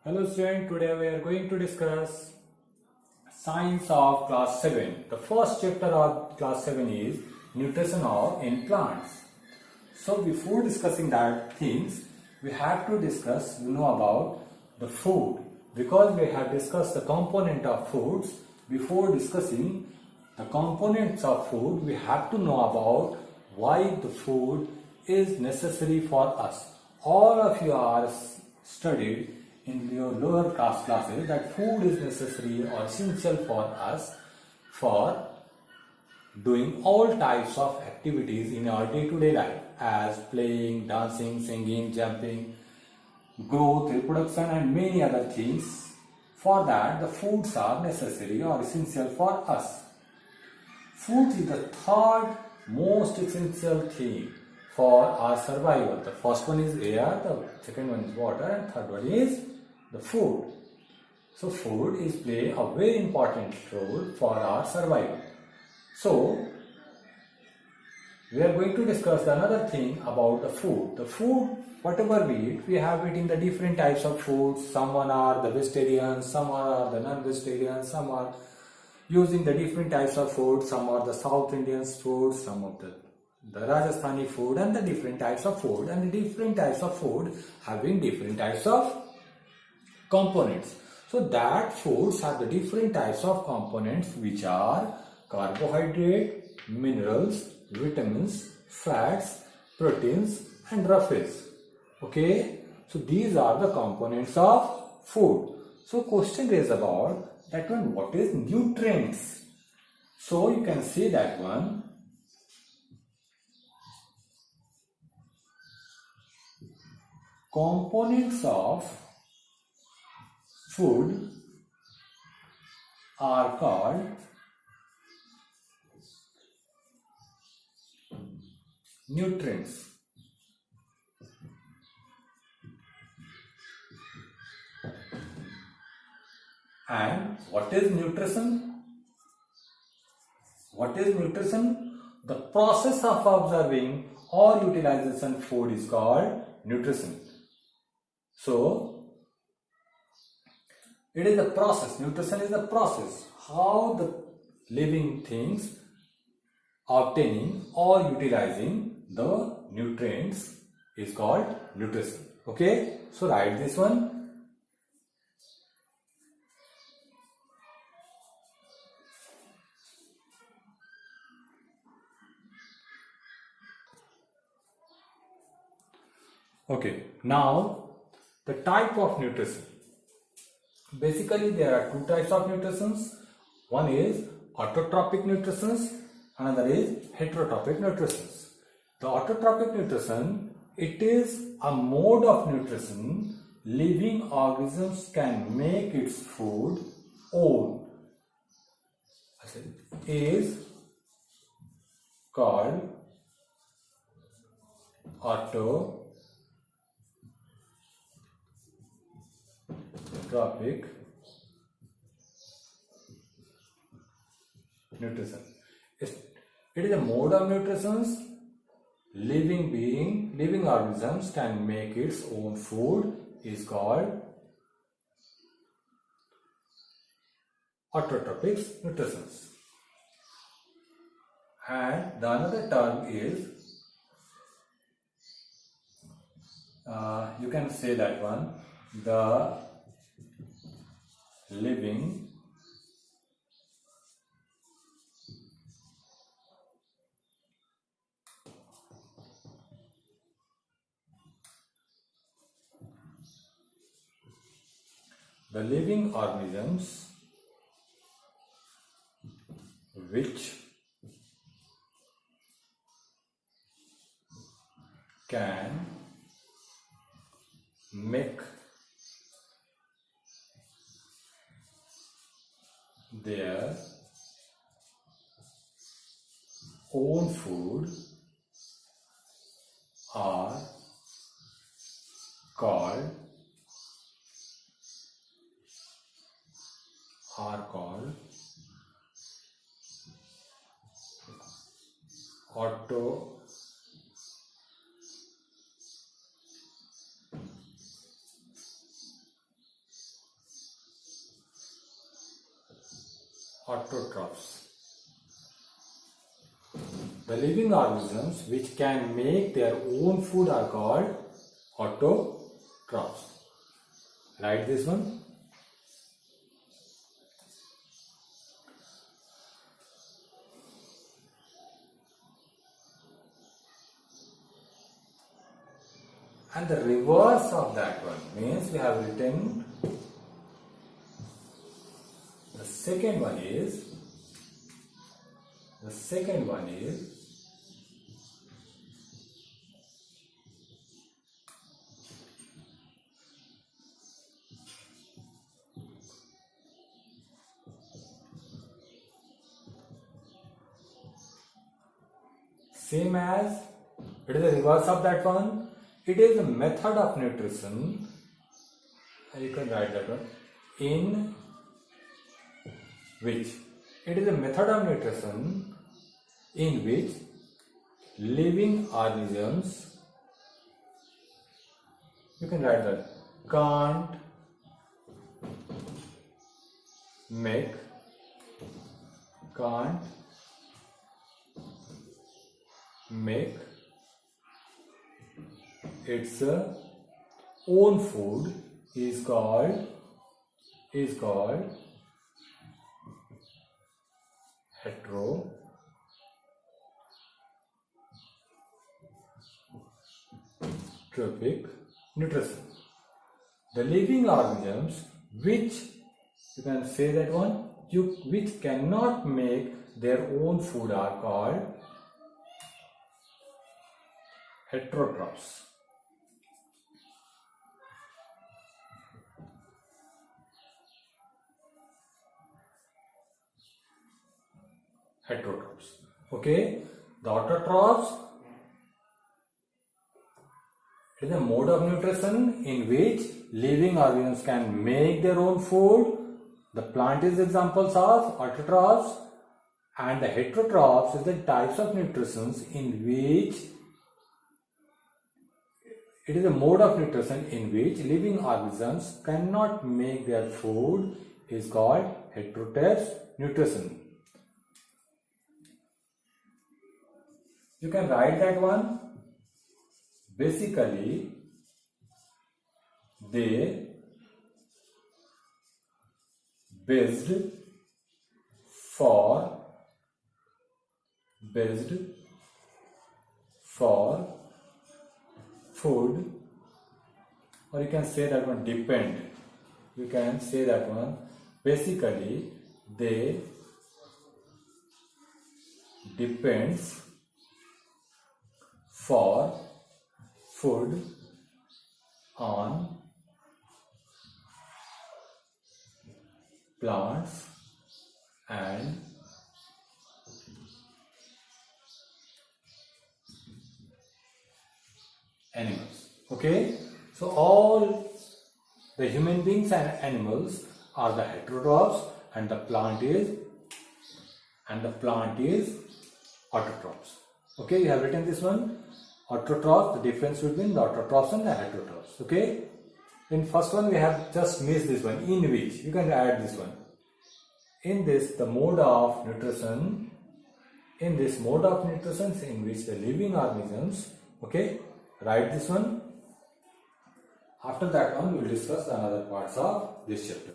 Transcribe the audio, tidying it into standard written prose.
Hello student, today we are going to discuss science of class 7. The first chapter of class 7 is nutrition of in plants. So before discussing that things, we have to discuss about the food, because we have discussed the component of foods. Before discussing the components of food, we have to know about why the food is necessary for us. All of you are studied in your lower class classes that food is necessary or essential for us for doing all types of activities in our day-to-day life, as playing, dancing, singing, jumping, growth, reproduction and many other things. For that, the foods are necessary or essential for us. Food is the third most essential thing for our survival. The first one is air, the second one is water, and third one is the food. So food is play a very important role for our survival. So we are going to discuss another thing about the food. The food, whatever we eat, we have eating the different types of foods. Some are the vegetarians, some are the non-vegetarians, some are using the different types of food, some are the South Indian food, some of the Rajasthani food, and the different types of food, and the different types of food having different types of components. So that foods have the different types of components, which are carbohydrate, minerals, vitamins, fats, proteins and roughage. Okay, so these are the components of food. So question is about that one, what is nutrients? So you can see that one. Components of food are called nutrients. And what is nutrition? What is nutrition? The process of observing or utilization food is called nutrition. So it is a process. Nutrition is a process how the living things obtaining or utilizing the nutrients is called nutrition. Okay, so write this one. Okay, now the type of nutrition. Basically, there are two types of nutrition. One is autotrophic nutrition, another is heterotrophic nutrition. The autotrophic nutrition, it is a mode of nutrition living organisms can make its food own. Is called autotrophic nutrition. It is a mode of nutrition living organisms can make its own food is called autotrophic nutrition. And the another term is you can say that one, the living organisms which can make their own food are called autotrophic Autotrophs. The living organisms which can make their own food are called autotrophs. Write this one. And the reverse of that one means we have written the second one is same as, it is the reverse of that one. It is a method of nutrition, you can write that one, in which, it is a method of nutrition in which living organisms, you can write that, can't make its own food is called heterotrophic nutrition. The living organisms which, you can say that one, which cannot make their own food are called heterotrophs. Okay, the autotrophs is a mode of nutrition in which living organisms can make their own food. The plant is examples of autotrophs, and the heterotrophs is the types of nutrition in which it is a mode of nutrition in which living organisms cannot make their food is called heterotroph nutrition. You can write that one. Basically, they based for food, or you can say that one depend. You can say that one. Basically, they depends for food on plants and animals. Okay, so all the human beings and animals are the heterotrophs, and the plant is autotrophs. Okay, you have written this one. Autotrophs, the difference between the autotrophs and the heterotrophs. Okay, in first one we have just missed this one, in which, you can add this one. In this, the mode of nutrition, in which the living organisms, okay, write this one. After that one, we will discuss another parts of this chapter.